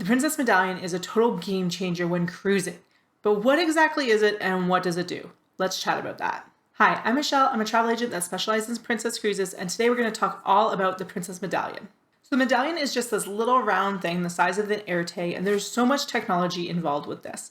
The Princess Medallion is a total game changer when cruising. But what exactly is it and what does it do? Let's chat about that. Hi, I'm Michelle. I'm a travel agent that specializes in princess cruises, and today we're going to talk all about the Princess Medallion. So the medallion is just this little round thing the size of an airtag, and there's so much technology involved with this.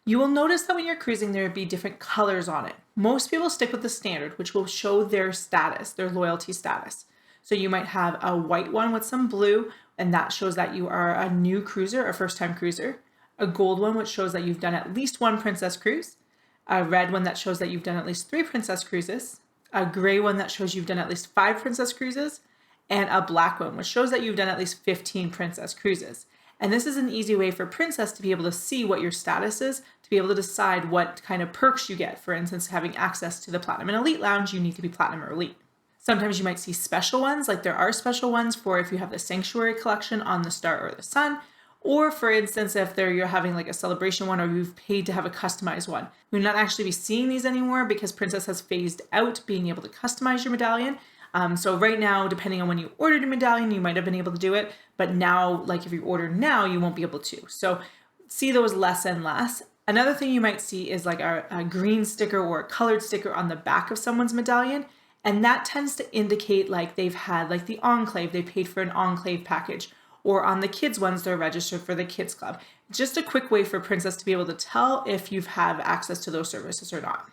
You will notice that when you're cruising, there will be different colors on it. Most people stick with the standard, which will show their status, their loyalty status. So you might have a white one with some blue, and that shows that you are a new cruiser, a first-time cruiser. A gold one, which shows that you've done at least one princess cruise. A red one that shows that you've done at least 3 princess cruises. A gray one that shows you've done at least 5 princess cruises. And a black one, which shows that you've done at least 15 princess cruises. And this is an easy way for princess to be able to see what your status is, to be able to decide what kind of perks you get. For instance, having access to the Platinum and Elite Lounge, you need to be Platinum or Elite. Sometimes you might see special ones, like there are special ones for if you have the Sanctuary collection on the Star or the Sun, or for instance, if you're having like a celebration one or you've paid to have a customized one. You'll not actually be seeing these anymore because Princess has phased out being able to customize your medallion. So right now, depending on when you ordered a medallion, you might have been able to do it, but now, like if you order now, you won't be able to. So see those less and less. Another thing you might see is like a green sticker or a colored sticker on the back of someone's medallion. And that tends to indicate like they've had like the Enclave, they paid for an Enclave package, or on the kids ones, they're registered for the kids club. Just a quick way for Princess to be able to tell if you've have access to those services or not.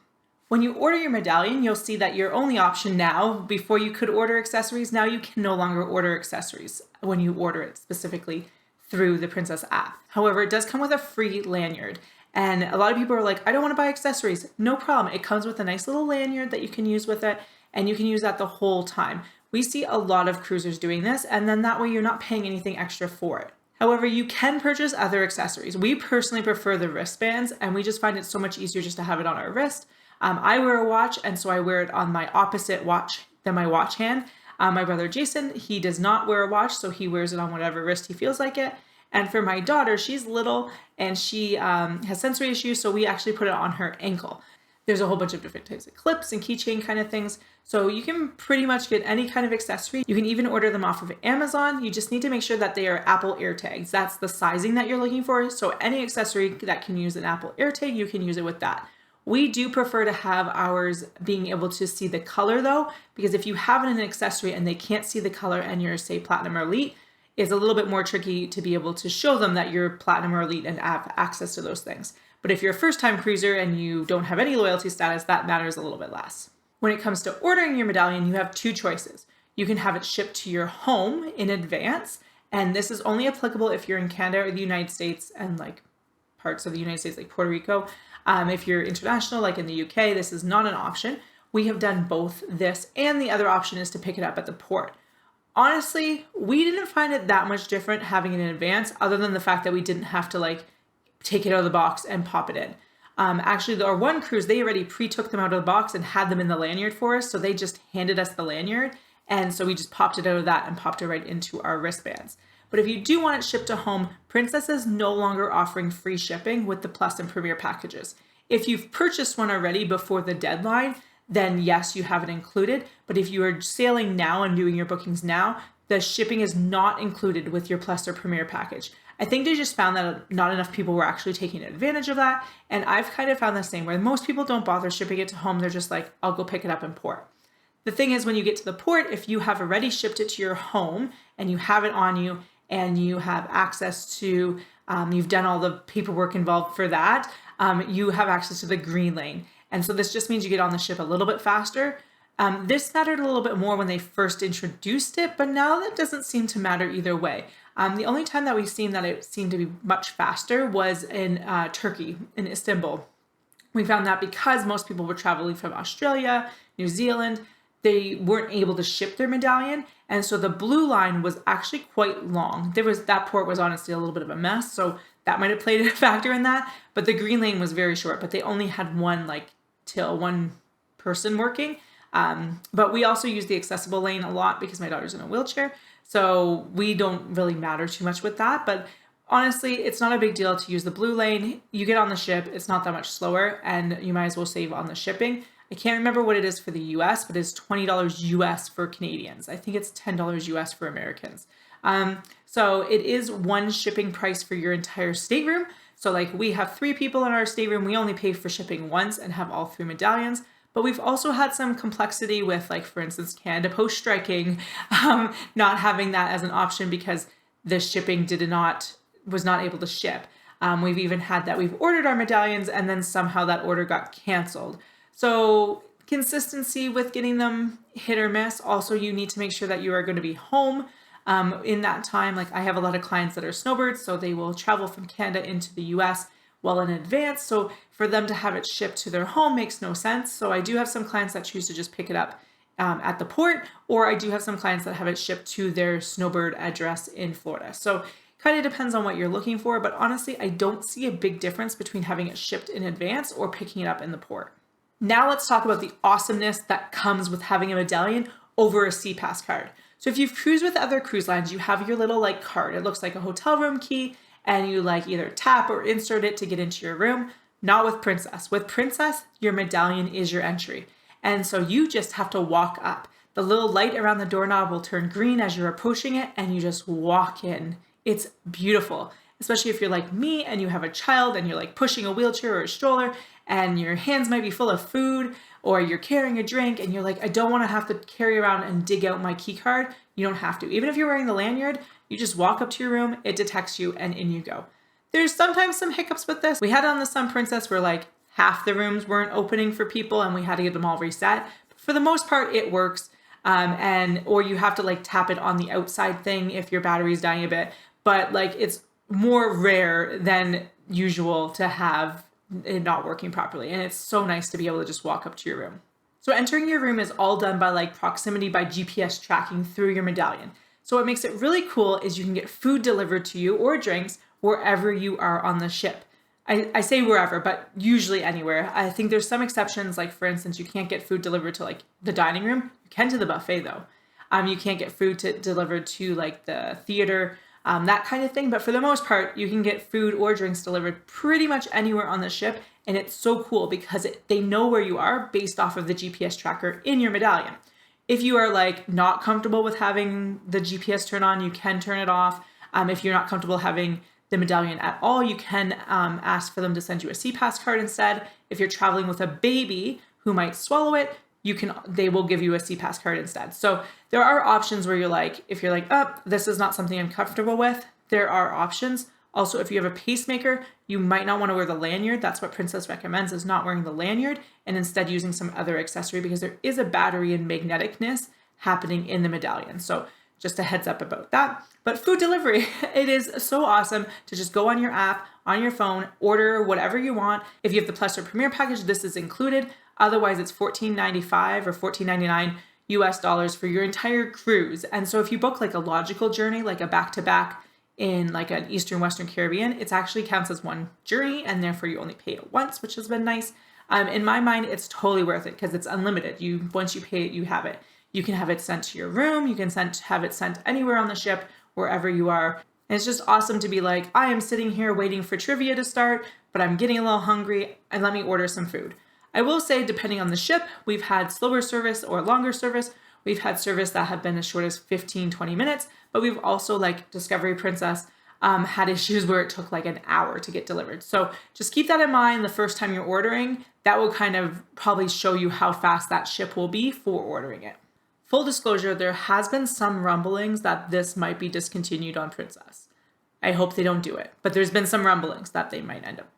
When you order your medallion, you'll see that your only option now, before you could order accessories, now you can no longer order accessories when you order it specifically through the Princess app. However, it does come with a free lanyard. And a lot of people are like, I don't want to buy accessories. No problem. It comes with a nice little lanyard that you can use with it, and you can use that the whole time. We see a lot of cruisers doing this, and then that way you're not paying anything extra for it. However, you can purchase other accessories. We personally prefer the wristbands, and we just find it so much easier just to have it on our wrist. I wear a watch, and so I wear it on my opposite watch than my watch hand. My brother Jason, he does not wear a watch, so he wears it on whatever wrist he feels like it. And for my daughter, she's little and she has sensory issues, so we actually put it on her ankle. There's a whole bunch of different types of clips and keychain kind of things. So you can pretty much get any kind of accessory. You can even order them off of Amazon. You just need to make sure that they are Apple AirTags. That's the sizing that you're looking for. So any accessory that can use an Apple AirTag, you can use it with that. We do prefer to have ours being able to see the color though, because if you have an accessory and they can't see the color and you're, say, Platinum or Elite, it's a little bit more tricky to be able to show them that you're Platinum or Elite and have access to those things. But if you're a first-time cruiser and you don't have any loyalty status, that matters a little bit less. When it comes to ordering your medallion, you have 2 choices. You can have it shipped to your home in advance, and this is only applicable if you're in Canada or the United States and like parts of the United States like Puerto Rico. If you're international, like in the UK, this is not an option. We have done both this, and the other option is to pick it up at the port. Honestly, we didn't find it that much different having it in advance, other than the fact that we didn't have to like take it out of the box and pop it in. Actually, our one cruise, they already pre-took them out of the box and had them in the lanyard for us, so they just handed us the lanyard, and so we just popped it out of that and popped it right into our wristbands. But if you do want it shipped to home, Princess is no longer offering free shipping with the Plus and Premier packages. If you've purchased one already before the deadline, then yes, you have it included. But if you are sailing now and doing your bookings now, the shipping is not included with your Plus or Premier package. I think they just found that not enough people were actually taking advantage of that. And I've kind of found the same, where most people don't bother shipping it to home. They're just like, I'll go pick it up in port. The thing is, when you get to the port, if you have already shipped it to your home and you have it on you and you have access to, you've done all the paperwork involved for that, you have access to the green lane. And so this just means you get on the ship a little bit faster. This mattered a little bit more when they first introduced it, but now that doesn't seem to matter either way. The only time that we've seen that it seemed to be much faster was in Turkey, in Istanbul. We found that because most people were traveling from Australia, New Zealand, they weren't able to ship their medallion. And so the blue line was actually quite long. That port was honestly a little bit of a mess, so that might have played a factor in that. But the green lane was very short, but they only had one person working. But we also use the accessible lane a lot because my daughter's in a wheelchair. So we don't really matter too much with that. But honestly, it's not a big deal to use the blue lane. You get on the ship, it's not that much slower, and you might as well save on the shipping. I can't remember what it is for the US, but it's $20 US for Canadians. I think it's $10 US for Americans. So it is one shipping price for your entire stateroom. So like we have 3 people in our stateroom, we only pay for shipping once and have all 3 medallions. But we've also had some complexity with, like, for instance, Canada Post striking, not having that as an option because the shipping was not able to ship. We've even had that we've ordered our medallions and then somehow that order got canceled. So consistency with getting them hit or miss. Also, you need to make sure that you are going to be home in that time. Like, I have a lot of clients that are snowbirds, so they will travel from Canada into the US well in advance. So for them to have it shipped to their home makes no sense. So I do have some clients that choose to just pick it up at the port, or I do have some clients that have it shipped to their snowbird address in Florida. So kind of depends on what you're looking for, but honestly, I don't see a big difference between having it shipped in advance or picking it up in the port. Now let's talk about the awesomeness that comes with having a medallion over a SeaPass card. So if you've cruised with other cruise lines, you have your little like card. It looks like a hotel room key, and you like either tap or insert it to get into your room. Not with Princess. With Princess, your medallion is your entry. And so you just have to walk up. The little light around the doorknob will turn green as you're approaching it, and you just walk in. It's beautiful, especially if you're like me and you have a child and you're like pushing a wheelchair or a stroller and your hands might be full of food, or you're carrying a drink and you're like, I don't want to have to carry around and dig out my key card. You don't have to. Even if you're wearing the lanyard, you just walk up to your room, it detects you, and in you go. There's sometimes some hiccups with this. We had it on the Sun Princess where like half the rooms weren't opening for people and we had to get them all reset. But for the most part, it works. Or you have to like tap it on the outside thing if your battery's dying a bit. But like it's more rare than usual to have it not working properly. And it's so nice to be able to just walk up to your room. So entering your room is all done by like proximity by GPS tracking through your medallion. So what makes it really cool is you can get food delivered to you or drinks wherever you are on the ship. I say wherever, but usually anywhere. I think there's some exceptions, like for instance, you can't get food delivered to like the dining room. You can to the buffet though. You can't get food delivered to like the theater, that kind of thing. But for the most part, you can get food or drinks delivered pretty much anywhere on the ship. And it's so cool because they know where you are based off of the GPS tracker in your medallion. If you are like not comfortable with having the GPS turn on, you can turn it off. If you're not comfortable having the medallion at all, you can ask for them to send you a SeaPass card instead. If you're traveling with a baby who might swallow it, they will give you a SeaPass card instead. So there are options where you're like, if you're like, oh, this is not something I'm comfortable with, there are options. Also, if you have a pacemaker, you might not want to wear the lanyard. That's what Princess recommends, is not wearing the lanyard and instead using some other accessory because there is a battery and magneticness happening in the medallion. So just a heads up about that. But food delivery, it is so awesome to just go on your app, on your phone, order whatever you want. If you have the Plus or Premier package, this is included. Otherwise, it's $14.95 or $14.99 US dollars for your entire cruise. And so if you book like a logical journey, like a back-to-back in like an Eastern Western Caribbean, it actually counts as one journey and therefore you only pay it once, which has been nice. In my mind, it's totally worth it because it's unlimited. Once you pay it, you have it. You can have it sent to your room. You can have it sent anywhere on the ship, wherever you are. And it's just awesome to be like, I am sitting here waiting for trivia to start, but I'm getting a little hungry and let me order some food. I will say, depending on the ship, we've had slower service or longer service. We've had service that have been as short as 15, 20 minutes, but we've also, like Discovery Princess, had issues where it took like an hour to get delivered. So just keep that in mind the first time you're ordering. That will kind of probably show you how fast that ship will be for ordering it. Full disclosure, there has been some rumblings that this might be discontinued on Princess. I hope they don't do it, but there's been some rumblings that they might end up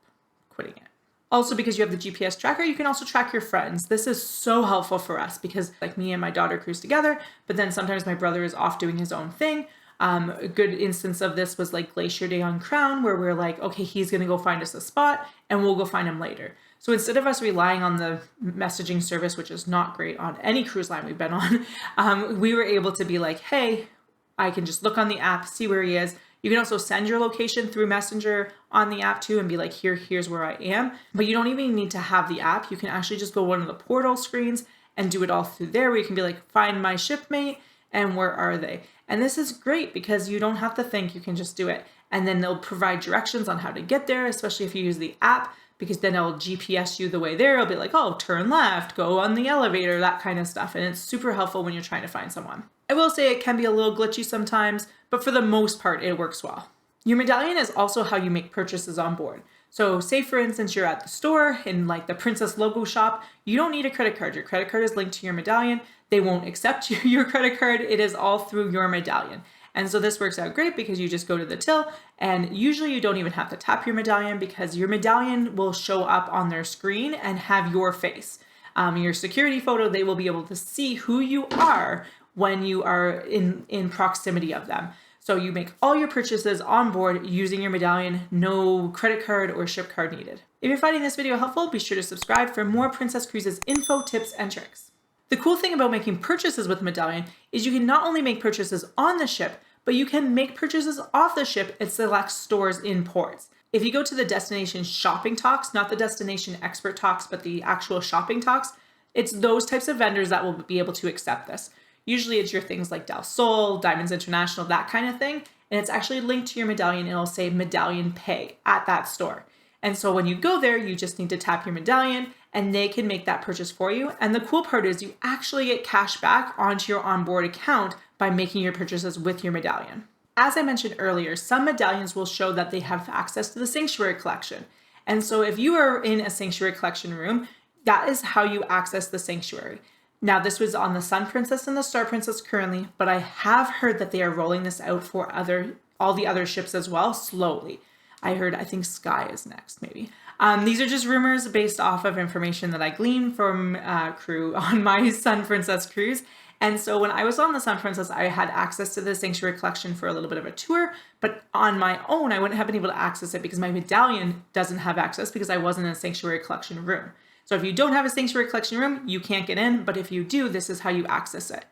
quitting it. Also, because you have the GPS tracker, you can also track your friends. This is so helpful for us because like me and my daughter cruise together, but then sometimes my brother is off doing his own thing. A good instance of this was like Glacier Day on Crown, where we're like, okay, he's going to go find us a spot and we'll go find him later. So instead of us relying on the messaging service, which is not great on any cruise line we've been on, we were able to be like, hey, I can just look on the app, see where he is. You can also send your location through Messenger on the app too and be like, here's where I am. But you don't even need to have the app. You can actually just go one of the portal screens and do it all through there, where you can be like, find my shipmate and where are they? And this is great because you don't have to think, you can just do it. And then they'll provide directions on how to get there, especially if you use the app, because then it'll GPS you the way there. It'll be like, oh, turn left, go on the elevator, that kind of stuff. And it's super helpful when you're trying to find someone. I will say it can be a little glitchy sometimes, but for the most part, it works well. Your medallion is also how you make purchases on board. So say for instance, you're at the store in like the Princess logo shop, you don't need a credit card. Your credit card is linked to your medallion. They won't accept your credit card. It is all through your medallion. And so this works out great because you just go to the till, and usually you don't even have to tap your medallion because your medallion will show up on their screen and have your face. Your security photo, they will be able to see who you are when you are in proximity of them. So you make all your purchases on board using your medallion, no credit card or ship card needed. If you're finding this video helpful, be sure to subscribe for more Princess Cruises info, tips, and tricks. The cool thing about making purchases with medallion is you can not only make purchases on the ship, but you can make purchases off the ship at select stores in ports. If you go to the destination shopping talks, not the destination expert talks, but the actual shopping talks, it's those types of vendors that will be able to accept this. Usually it's your things like Del Sol, Diamonds International, that kind of thing. And it's actually linked to your medallion. It'll say medallion pay at that store. And so when you go there, you just need to tap your medallion and they can make that purchase for you. And the cool part is you actually get cash back onto your onboard account by making your purchases with your medallion. As I mentioned earlier, some medallions will show that they have access to the Sanctuary Collection. And so if you are in a Sanctuary Collection room, that is how you access the Sanctuary. Now, this was on the Sun Princess and the Star Princess currently, but I have heard that they are rolling this out for all the other ships as well, slowly. I think Sky is next, maybe. These are just rumors based off of information that I gleaned from crew on my Sun Princess cruise. And so when I was on the Sun Princess, I had access to the Sanctuary Collection for a little bit of a tour, but on my own, I wouldn't have been able to access it because my medallion doesn't have access because I wasn't in a Sanctuary Collection room. So if you don't have a Sanctuary Collection room, you can't get in, but if you do, this is how you access it.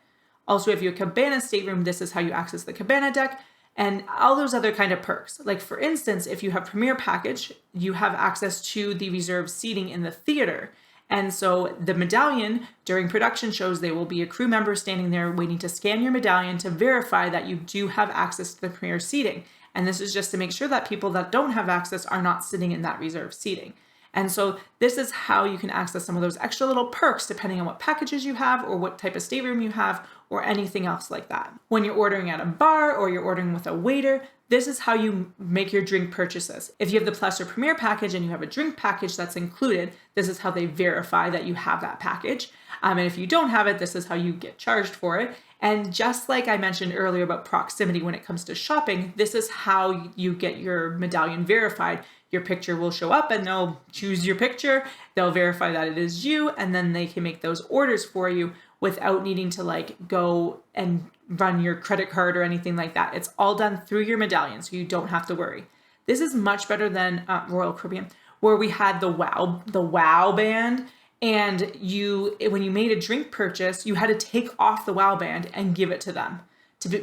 Also, if you have a cabana stateroom, this is how you access the cabana deck and all those other kind of perks. Like for instance, if you have Premier Package, you have access to the reserved seating in the theater. And so the medallion, during production shows, there will be a crew member standing there waiting to scan your medallion to verify that you do have access to the Premier seating. And this is just to make sure that people that don't have access are not sitting in that reserved seating. And so this is how you can access some of those extra little perks depending on what packages you have or what type of stateroom you have or anything else like that. When you're ordering at a bar or you're ordering with a waiter, this is how you make your drink purchases. If you have the Plus or Premier package and you have a drink package that's included, this is how they verify that you have that package. And if you don't have it, this is how you get charged for it. And just like I mentioned earlier about proximity when it comes to shopping, this is how you get your medallion verified. Your picture will show up and they'll choose your picture. They'll verify that it is you, and then they can make those orders for you without needing to like go and run your credit card or anything like that. It's all done through your medallion, so you don't have to worry. This is much better than Royal Caribbean, where we had the wow band, and when you made a drink purchase, you had to take off the wow band and give it to them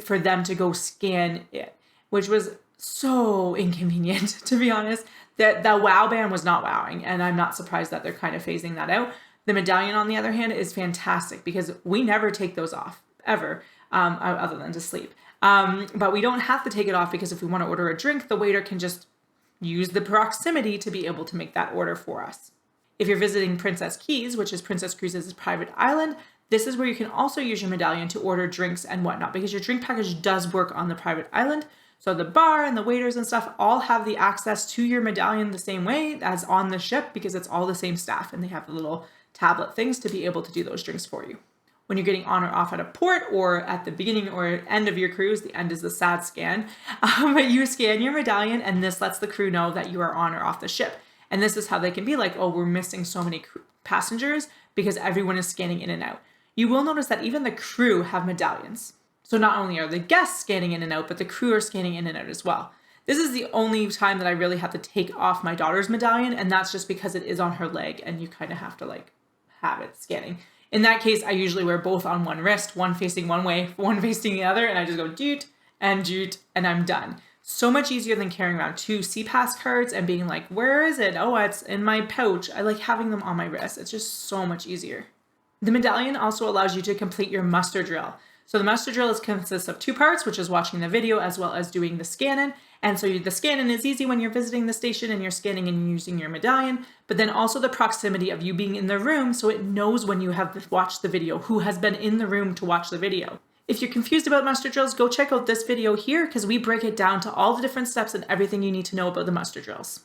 for them to go scan it, which was so inconvenient, to be honest. That the wow band was not wowing, and I'm not surprised that they're kind of phasing that out. The medallion, on the other hand, is fantastic because we never take those off, ever, other than to sleep. But we don't have to take it off because if we want to order a drink, the waiter can just use the proximity to be able to make that order for us. If you're visiting Princess Keys, which is Princess Cruises' private island, this is where you can also use your medallion to order drinks and whatnot because your drink package does work on the private island. So the bar and the waiters and stuff all have the access to your medallion the same way as on the ship because it's all the same staff and they have the little tablet things to be able to do those drinks for you. When you're getting on or off at a port or at the beginning or end of your cruise, the end is the sad scan, but you scan your medallion and this lets the crew know that you are on or off the ship. And this is how they can be like, oh, we're missing so many passengers because everyone is scanning in and out. You will notice that even the crew have medallions. So not only are the guests scanning in and out, but the crew are scanning in and out as well. This is the only time that I really have to take off my daughter's medallion, and that's just because it is on her leg and you kind of have to like have it scanning. In that case, I usually wear both on one wrist, one facing one way, one facing the other, and I just go doot, and I'm done. So much easier than carrying around 2 CPass cards and being like, where is it? Oh, it's in my pouch. I like having them on my wrist. It's just so much easier. The medallion also allows you to complete your muster drill. So the muster drill consists of 2 parts, which is watching the video as well as doing the scan-in. And so the scan-in is easy when you're visiting the station and you're scanning and using your medallion, but then also the proximity of you being in the room so it knows when you have watched the video, who has been in the room to watch the video. If you're confused about muster drills, go check out this video here because we break it down to all the different steps and everything you need to know about the muster drills.